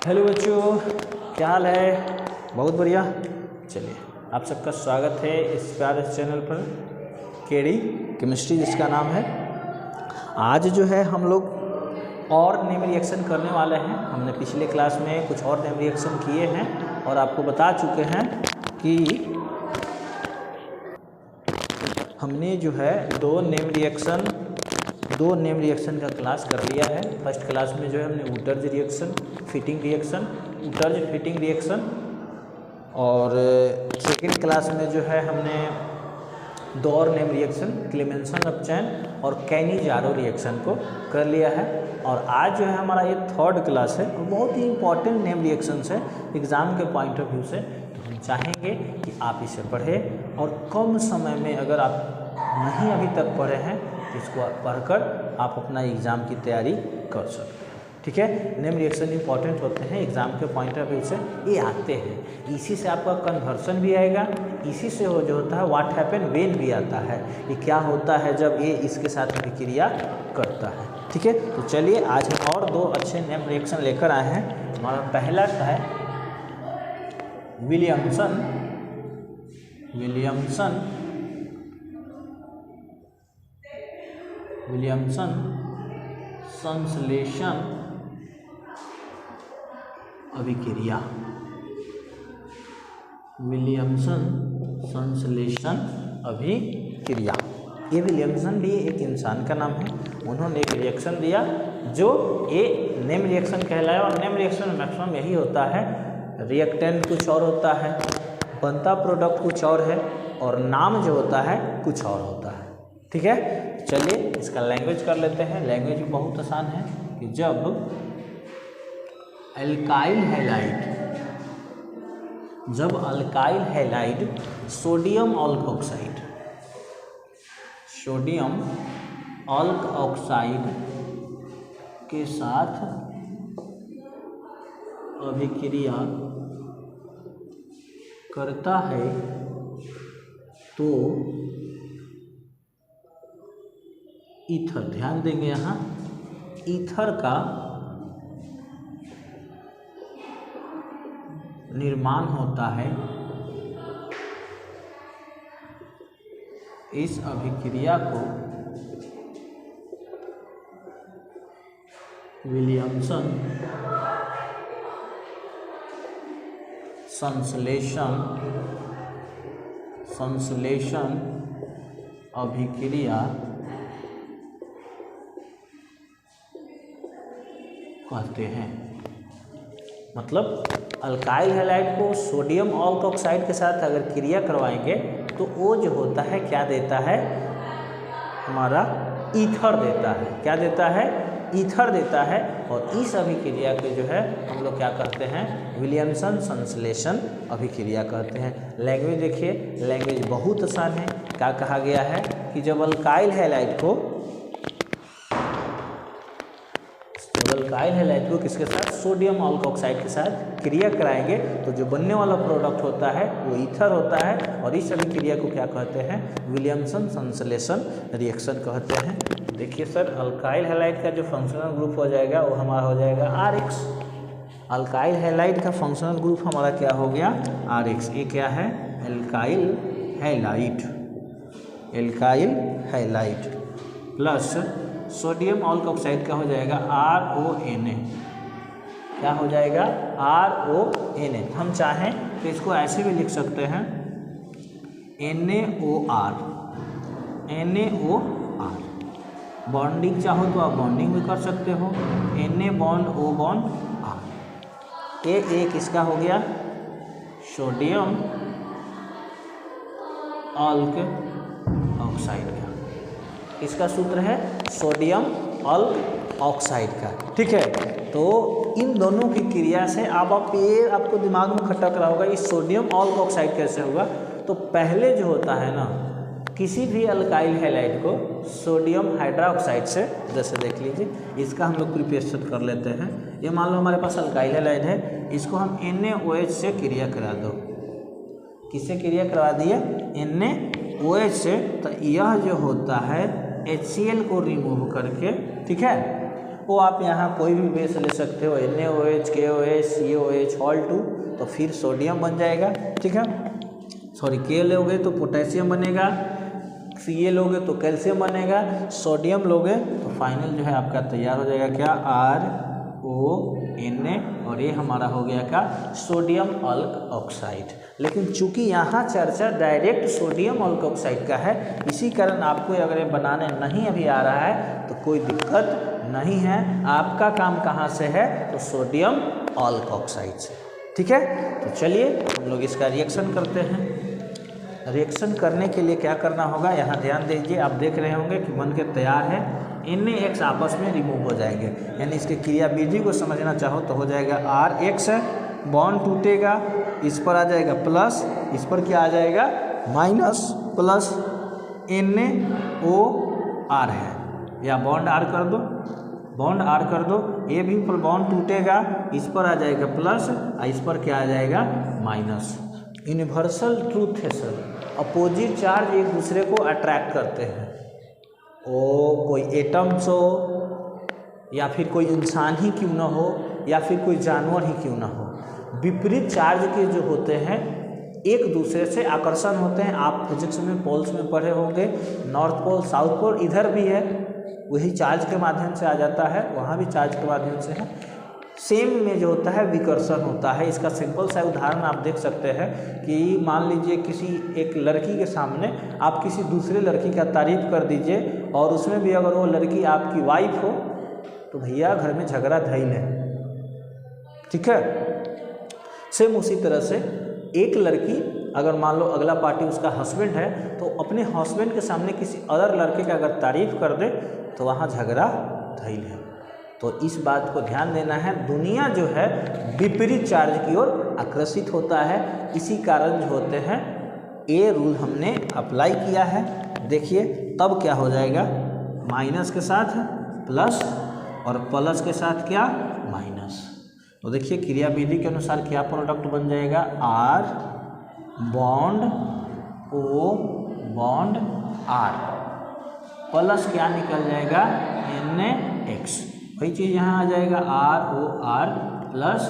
Hello बच्चों, क्या हाल है? बहुत बढ़िया। चलिए, आप सबका स्वागत है इस प्यारे चैनल पर केडी केमिस्ट्री जिसका नाम है। आज जो है हम लोग और नेम रिएक्शन करने वाले हैं। हमने पिछले क्लास में कुछ और नेम रिएक्शन किए हैं और आपको बता चुके हैं कि हमने जो है दो नेम रिएक्शन का क्लास कर लिया है। फर्स्ट क्लास में जो है हमने वुटर्ज रिएक्शन, फिटिंग रिएक्शन, वुटर्ज फिटिंग रिएक्शन, और सेकेंड क्लास में जो है हमने दो और name reaction Clemmensen of chain और कैनी-जारो रिएक्शन को कर लिया है। और आज जो है हमारा ये थर्ड क्लास है और बहुत ही इंपॉर्टेंट नेम रिएक्शंस है एग्ज़ाम के पॉइंट ऑफ व्यू से। तो हम चाहेंगे कि आप इसे पढ़ें और कम समय में, अगर आप नहीं अभी तक पढ़े हैं तो इसको पढ़कर आप अपना एग्ज़ाम की तैयारी कर सकते हैं। ठीक है, नेम रिएक्शन इंपॉर्टेंट होते हैं एग्ज़ाम के पॉइंट ऑफ व्यू से, ये आते हैं। इसी से आपका कन्वर्सन भी आएगा, इसी से वो जो होता है व्हाट हैपन व्हेन भी आता है, ये क्या होता है जब ये इसके साथ अभिक्रिया करता है। ठीक है, तो चलिए आज हम और दो अच्छे नेम रिएक्शन लेकर आए हैं। हमारा पहला है विलियमसन संश्लेषण अभिक्रिया। विलियमसन संश्लेषण अभिक्रिया। ये विलियमसन भी एक इंसान का नाम है। उन्होंने एक रिएक्शन दिया जो ये नेम रिएक्शन कहलाया। और नेम रिएक्शन मैक्सिमम यही होता है, रिएक्टेंट कुछ और होता है, बनता प्रोडक्ट कुछ और है और नाम जो होता है कुछ और होता है। ठीक है, चलिए इसका लैंग्वेज कर लेते हैं। लैंग्वेज बहुत आसान है कि जब अल्काइल हैलाइड सोडियम अल्क ऑक्साइड के साथ अभिक्रिया करता है तो ईथर, ध्यान देंगे यहाँ, ईथर का निर्माण होता है। इस अभिक्रिया को विलियमसन संश्लेषण अभिक्रिया कहते हैं। मतलब अल्काइल हैलाइड को सोडियम अल्क ऑक्साइड के साथ अगर क्रिया करवाएंगे तो वो जो होता है क्या देता है, हमारा ईथर देता है। क्या देता है? ईथर देता है। और इस अभिक्रिया को जो है हम लोग क्या कहते हैं, विलियमसन संश्लेषण अभिक्रिया कहते हैं। लैंग्वेज देखिए, लैंग्वेज बहुत आसान है। क्या कहा गया है कि जब अल्काइल हैलाइड को किसके साथ, सोडियम अल्क ऑक्साइड के साथ क्रिया कराएंगे तो जो बनने वाला प्रोडक्ट होता है वो ईथर होता है। और इस अभिक्रिया को क्या कहते हैं, विलियमसन संश्लेषण रिएक्शन कहते हैं। देखिए सर, अल्काइल हैलाइड का जो फंक्शनल ग्रुप हो जाएगा वो हमारा हो जाएगा RX। अल्काइल हैलाइड का फंक्शनल ग्रुप हमारा क्या हो गया, RX। ये क्या है, alkyl halide plus sodium alkoxide का हो जाएगा RONA। क्या हो जाएगा, RONA। हम चाहें तो इसको ऐसे भी लिख सकते हैं, NaOR। बॉन्डिंग चाहो तो आप बॉन्डिंग भी कर सकते हो, Na bond O bond R। ये एक इसका हो गया सोडियम अल्क ऑक्साइड का। इसका सूत्र है सोडियम अल्क ऑक्साइड का। ठीक है, तो इन दोनों की क्रिया से ये आपको दिमाग में खटक रहा होगा, इस सोडियम अल्क ऑक्साइड कैसे होगा। तो पहले जो होता है ना, किसी भी अल्काइल हैलाइड को सोडियम हाइड्रोक्साइड से, जैसे देख लीजिए, इसका हम लोग प्रिपरेशन कर लेते हैं। ये मान लो हमारे पास अल्काइल हैलाइड है, इसको हम NaOH से क्रिया करा दो। किससे क्रिया करवा दिए, NaOH से। तो यह जो होता है HCl को रिमूव करके, ठीक है, वो आप यहाँ कोई भी बेस ले सकते हो, NaOH, KOH, COH, Hal2, तो फिर सोडियम बन जाएगा। ठीक है, सॉरी K लोगे तो पोटेशियम बनेगा, Ca लोगे तो कैल्शियम बनेगा, सोडियम लोगे तो फाइनल जो है आपका तैयार हो जाएगा क्या, RONA, और ये हमारा हो गया क्या, सोडियम अल्क ऑक्साइड। लेकिन चूंकि यहाँ चर्चा डायरेक्ट सोडियम अल्क ऑक्साइड का है, इसी कारण आपको अगर ये बनाने नहीं अभी आ रहा है तो कोई दिक्कत नहीं है। आपका काम कहाँ से है, तो सोडियम अल्क ऑक्साइड से। ठीक है, तो चलिए हम लोग इसका रिएक्शन करते हैं। रिएक्शन करने के लिए क्या करना होगा, यहाँ ध्यान दीजिए, आप देख रहे होंगे कि बन के तैयार है। NaX आपस में रिमूव हो जाएंगे, यानी इसके क्रियाविधि को समझना चाहो तो हो जाएगा RH, बॉन्ड टूटेगा, इस पर आ जाएगा प्लस, इस पर क्या आ जाएगा माइनस, प्लस NaOR है, या बॉन्ड R कर दो, बॉन्ड R कर दो, ये भी पर बॉन्ड टूटेगा, इस पर आ जाएगा प्लस, इस पर क्या आ जाएगा माइनस। यूनिवर्सल ट्रूथ है सर, अपोजिट चार्ज एक दूसरे को अट्रैक्ट करते हैं। ओ कोई एटम्स हो, या फिर कोई इंसान ही क्यों ना हो, या फिर कोई जानवर ही क्यों ना हो, विपरीत चार्ज के जो होते हैं एक दूसरे से आकर्षण होते हैं। आप फिजिक्स में पोल्स में पढ़े होंगे, नॉर्थ पोल साउथ पोल, इधर भी है, वही चार्ज के माध्यम से आ जाता है, वहाँ भी चार्ज के माध्यम से है। सेम में जो होता है विकर्षण होता है। इसका सिंपल सा उदाहरण आप देख सकते हैं कि मान लीजिए किसी एक लड़की के सामने आप किसी दूसरे लड़की का तारीफ कर दीजिए, और उसमें भी अगर वो लड़की आपकी वाइफ हो तो भैया घर में झगड़ा धैल है। ठीक है, सेम उसी तरह से एक लड़की अगर मान लो अगला पार्टी उसका हस्बैंड है, तो अपने हस्बैंड के सामने किसी अदर लड़के का अगर तारीफ कर दे तो वहाँ झगड़ा धैल है। तो इस बात को ध्यान देना है, दुनिया जो है विपरीत चार्ज की ओर आकर्षित होता है, इसी कारण जो होते हैं ये रूल हमने अप्लाई किया है। देखिए तब क्या हो जाएगा, माइनस के साथ प्लस और प्लस के साथ क्या माइनस। तो देखिए क्रियाविधि के अनुसार क्या प्रोडक्ट बन जाएगा, R bond O bond R, plus क्या निकल जाएगा NaX, वही चीज़ यहाँ आ जाएगा ROR प्लस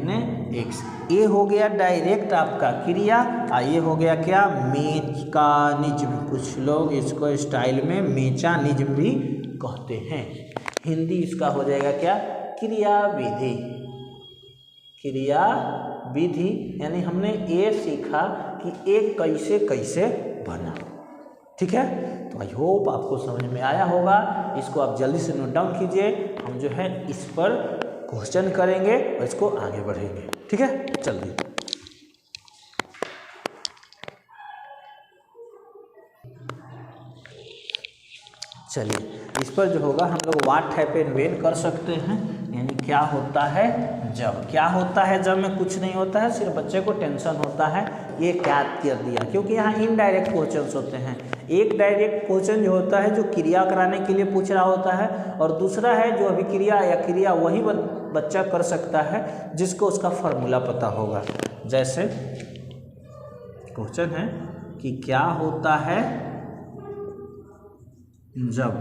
NaX। ये हो गया डायरेक्ट आपका क्रिया, ये हो गया क्या मेकानिज्म, कुछ लोग इसको स्टाइल में मेचानिज्म भी कहते हैं। हिंदी इसका हो जाएगा क्या क्रियाविधि। क्रियाविधि यानी हमने ये सीखा कि एक कैसे कैसे बना। ठीक है, तो आई होप आपको समझ में आया होगा। इसको आप जल्दी से नोट डाउन कीजिए, हम जो है इस पर क्वेश्चन करेंगे और इसको आगे बढ़ेंगे। ठीक है, चलिए इस पर जो होगा हम लोग व्हाट हैपेन व्हेन कर सकते हैं, यानी क्या होता है जब। क्या होता है जब में कुछ नहीं होता है, सिर्फ बच्चे को टेंशन होता है ये क्या कर दिया, क्योंकि यहाँ इनडायरेक्ट क्वेश्चंस होते हैं। एक डायरेक्ट क्वेश्चन जो होता है जो क्रिया कराने के लिए पूछ रहा होता है, और दूसरा है जो अभिक्रिया या क्रिया वही बच्चा कर सकता है जिसको उसका फार्मूला पता होगा। जैसे क्वेश्चन है कि क्या होता है जब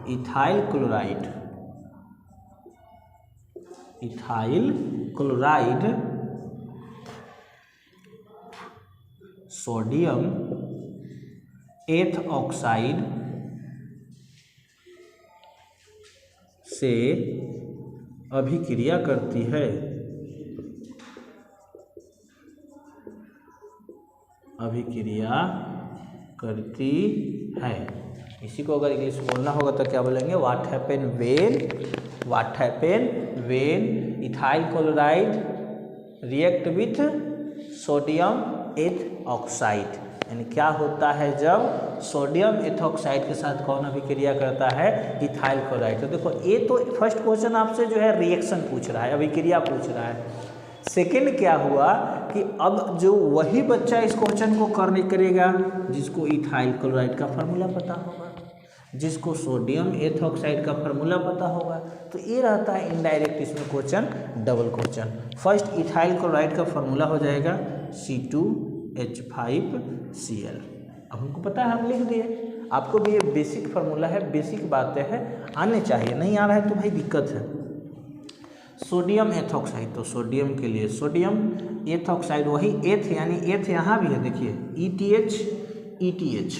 इथाइल क्लोराइड सोडियम एथ ऑक्साइड से अभिक्रिया करती है। इसी को अगर इंग्लिश बोलना होगा तो क्या बोलेंगे, what happen when ethyl chloride react with sodium एथ ऑक्साइड, यानी क्या होता है जब सोडियम एथॉक्साइड के साथ कौन अभिक्रिया करता है, इथाइल क्लोराइड। तो देखो ये तो फर्स्ट क्वेश्चन आपसे जो है रिएक्शन पूछ रहा है, अभिक्रिया पूछ रहा है। सेकंड क्या हुआ कि अब जो वही बच्चा इस क्वेश्चन को करने करेगा जिसको इथाइल क्लोराइड का फार्मूला पता होगा, जिसको सोडियम एथॉक्साइड का फार्मूला पता होगा। तो ये रहता है इनडायरेक्ट इसमें question, double question. First ethyl chloride का फार्मूला हो जाएगा C2H5Cl। अब हमको पता है, हम लिख दिए। आपको भी ये बेसिक फार्मूला है, बेसिक बातें हैं, आने चाहिए। नहीं आ रहा है तो भाई दिक्कत है। सोडियम एथॉक्साइड, तो सोडियम के लिए सोडियम एथॉक्साइड, वही एथ यानी एथ यहाँ भी है, देखिए ETH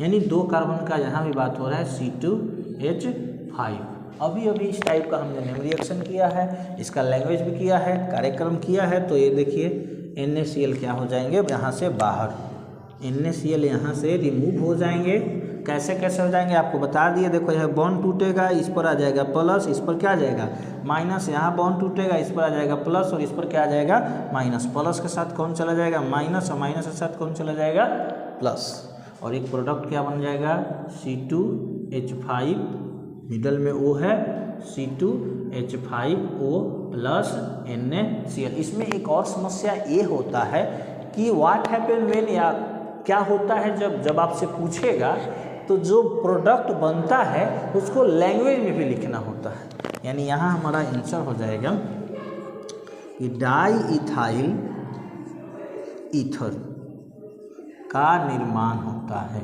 यानी 2 कार्बन का यहाँ भी बात हो रहा है C2H5। अभी अभी इस टाइप का हमने नेम रिएक्शन किया है, इसका लैंग्वेज भी किया है, कार्यक्रम किया है। तो ये देखिए NaCl क्या हो जाएंगे यहाँ से बाहर, NaCl यहाँ से रिमूव हो जाएंगे। कैसे कैसे हो जाएंगे आपको बता दिए। देखो यह बॉन्ड टूटेगा, इस पर आ जाएगा प्लस, इस पर क्या आ जाएगा माइनस, यहाँ बॉन्ड टूटेगा, इस पर आ जाएगा प्लस और इस पर क्या आ जाएगा माइनस। प्लस के साथ कौन चला जाएगा माइनस, और माइनस के साथ कौन चला जाएगा प्लस, और एक प्रोडक्ट क्या बन जाएगा C2H5, मिडल में O है C2H5O प्लस NaCl। इसमें एक और समस्या ये होता है कि व्हाट हैपन व्हेन, या क्या होता है जब आपसे पूछेगा तो जो प्रोडक्ट बनता है उसको लैंग्वेज में भी लिखना होता है। यानी यहाँ हमारा आंसर हो जाएगा कि डाई इथाइल ईथर का निर्माण होता है।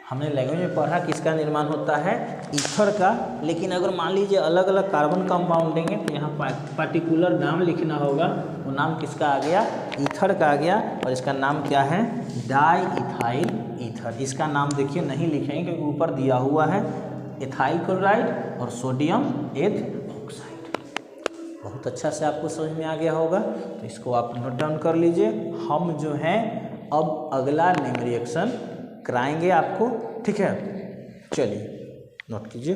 हमने लैंग्वेज में पढ़ा किसका निर्माण होता है, ईथर का। लेकिन अगर मान लीजिए अलग अलग कार्बन कंपाउंड देंगे तो यहाँ पार्टिकुलर नाम लिखना होगा। वो नाम किसका आ गया, ईथर का आ गया, और इसका नाम क्या है डाई इथाइल ईथर। इसका नाम देखिए नहीं लिखेंगे क्योंकि ऊपर दिया हुआ है इथाइल क्लोराइड और सोडियम एथॉक्साइड। बहुत अच्छा से आपको समझ में आ गया होगा, तो इसको आप नोट डाउन कर लीजिए। हम जो हैं अब अगला नेम रिएक्शन कराएंगे आपको, ठीक है। चलिए नोट कीजिए।